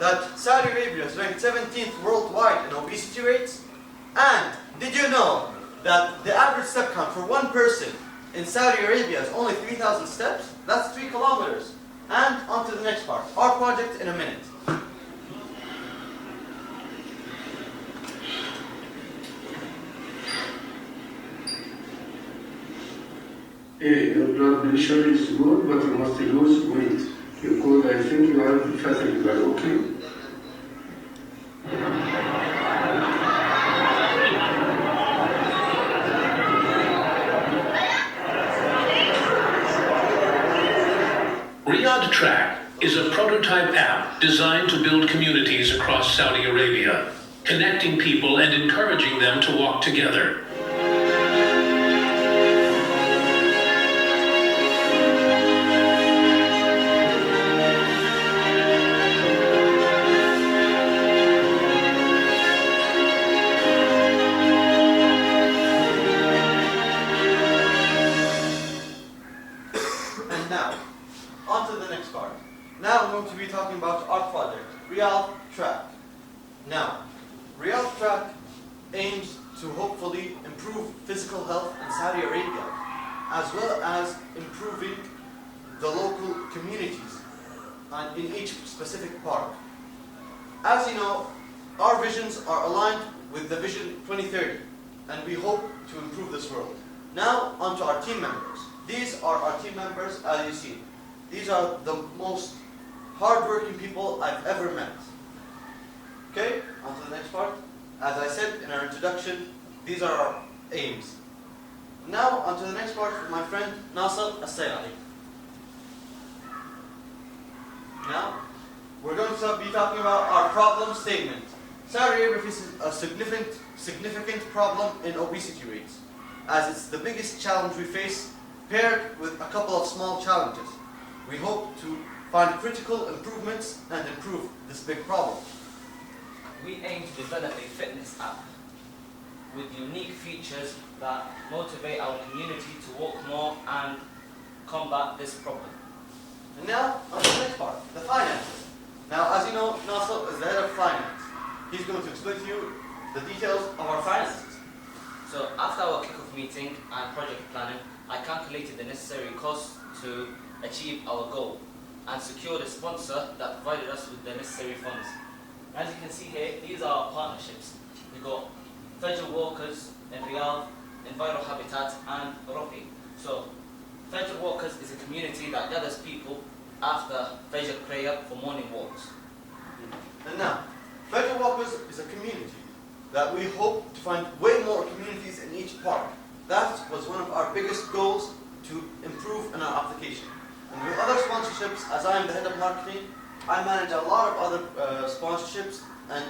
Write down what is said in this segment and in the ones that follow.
that Saudi Arabia is ranked 17th worldwide in obesity rates? And did you know that the average step count for one person in Saudi Arabia is only 3,000 steps? That's 3 kilometers. And on to the next part, our project in a minute. Hey, your blood pressure is good, but you must lose weight. Because I think you have fatty liver, okay? Riyadh Track is a prototype app designed to build communities across Saudi Arabia, connecting people and encouraging them to walk together. Now I'm going to be talking about our project, Riyadh Track. Now, Riyadh Track aims to hopefully improve physical health in Saudi Arabia, as well as improving the local communities in each specific park. As you know, our visions are aligned with the Vision 2030, and we hope to improve this world. Now, on to our team members. These are our team members, as you see. These are the most hard-working people I've ever met. Okay, on to the next part. As I said in our introduction, these are our aims. Now, on to the next part with my friend Nasser As-Sayali. Now, we're going to be talking about our problem statement. Saudi Arabia faces a significant problem in obesity rates, as it's the biggest challenge we face, paired with a couple of small challenges. We hope to find critical improvements and improve this big problem. We aim to develop a fitness app with unique features that motivate our community to walk more and combat this problem. And now, on to the next part, the finances. Now, as you know, Nasser is the head of finance. He's going to explain to you the details of our finances. So, after our kick-off meeting and project planning, I calculated the necessary costs to achieve our goal and secured a sponsor that provided us with the necessary funds. As you can see here, these are our partnerships. We've got Fajr Walkers in Riyadh, Enviro Habitat and Ropi. So, Fajr Walkers is a community that gathers people after Fajr prayer for morning walks. And now, Fajr Walkers is a community that we hope to find way more communities in each park. That was one of our biggest goals to improve in our application. And with other sponsorships, as I am the head of marketing, I manage a lot of other sponsorships, and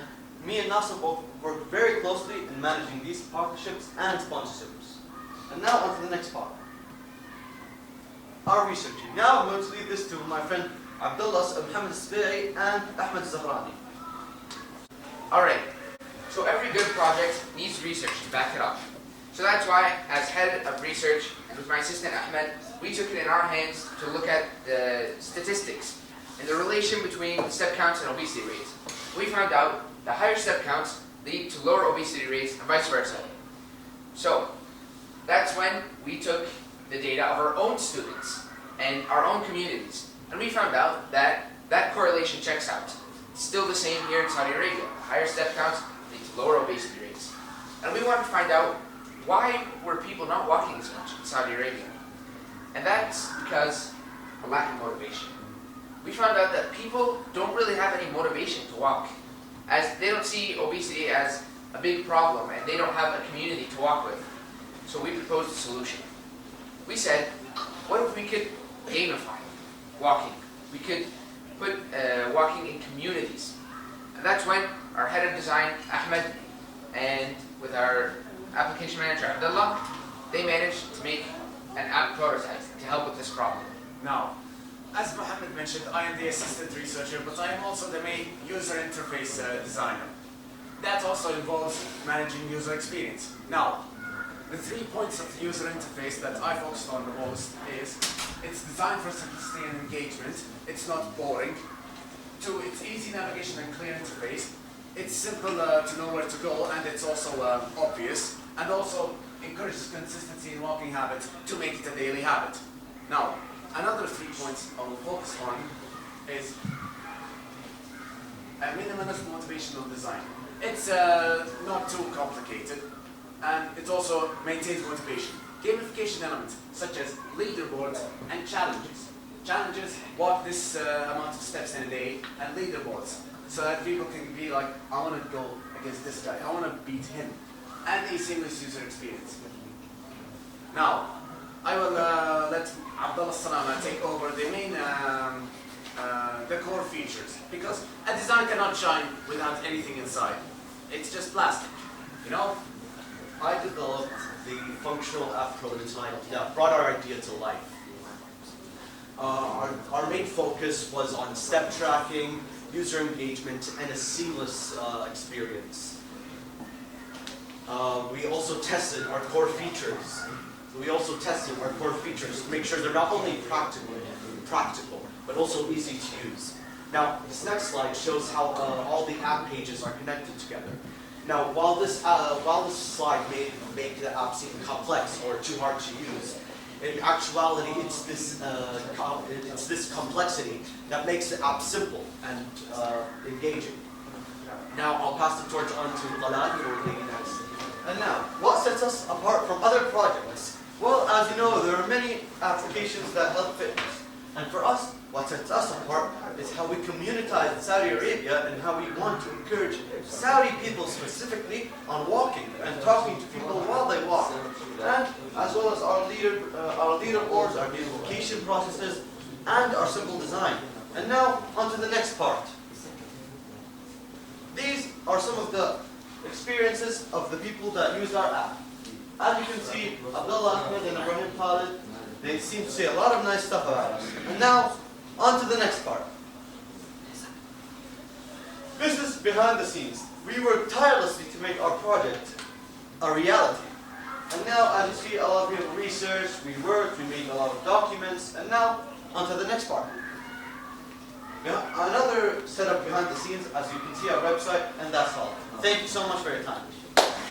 me and Nasser both work very closely in managing these partnerships and sponsorships. And now on to the next part. Our researching. Now I'm going to leave this to my friend Abdullah Mohammed Sbi'i and Ahmed Zahrani. Alright, so every good project needs research to back it up. So that's why, as head of research, and with my assistant Ahmed, we took it in our hands to look at the statistics and the relation between step counts and obesity rates. We found out that higher step counts lead to lower obesity rates and vice versa. So that's when we took the data of our own students and our own communities, and we found out that that correlation checks out. It's still the same here in Saudi Arabia. Higher step counts lead to lower obesity rates. And we wanted to find out, why were people not walking as much in Saudi Arabia? And that's because of lack of motivation. We found out that people don't really have any motivation to walk, as they don't see obesity as a big problem and they don't have a community to walk with. So we proposed a solution. We said, what if we could gamify walking? We could put walking in communities. And that's when our head of design, Ahmed, and with our application manager, Abdullah, they managed to make an app prototype to help with this problem. Now, as Mohammed mentioned, I am the assistant researcher, but I am also the main user interface designer. That also involves managing user experience. Now, the 3 points of the user interface that I focused on the most is, it's designed for simplicity and engagement, it's not boring, to its easy navigation and clear interface. It's simple to know where to go, and it's also obvious, and also encourages consistency in walking habits to make it a daily habit. Now, another 3 points I will focus on is a minimalist motivational design. It's not too complicated, and it also maintains motivation. Gamification elements such as leaderboards and challenges. Challenges, walk this amount of steps in a day, and leaderboards, so that people can be like, I want to go against this guy, I want to beat him, and a seamless user experience. Now, I will let Abdullah Salama take over the main, the core features, because a design cannot shine without anything inside. It's just plastic, you know? I developed the functional app prototype that brought our idea to life. Our main focus was on step tracking, user engagement, and a seamless experience. We also tested our core features. To make sure they're not only practical, but also easy to use. Now, this next slide shows how all the app pages are connected together. Now, while this slide may make the app seem complex or too hard to use, in actuality, it's this complexity that makes the app simple and engaging. Now, I'll pass the torch on to Talal, who will take it next. And now, what sets us apart from other projects? Well, as you know, there are many applications that help fitness. And for us, what sets us apart is how we communitize in Saudi Arabia and how we want to encourage Saudi people specifically on walking and talking to people while they walk. And as well as our leaderboards, our gamification processes, and our simple design. And now, on to the next part. These are some of the experiences of the people that use our app. As you can see, Abdullah Ahmed and Ibrahim Khalid, they seem to say a lot of nice stuff about us. And now, on to the next part. This is behind the scenes. We worked tirelessly to make our project a reality. And now, as you see, a lot of people researched, we worked, we made a lot of documents, and now, on to the next part. Another setup behind the scenes, as you can see, our website, and that's all. Thank you so much for your time.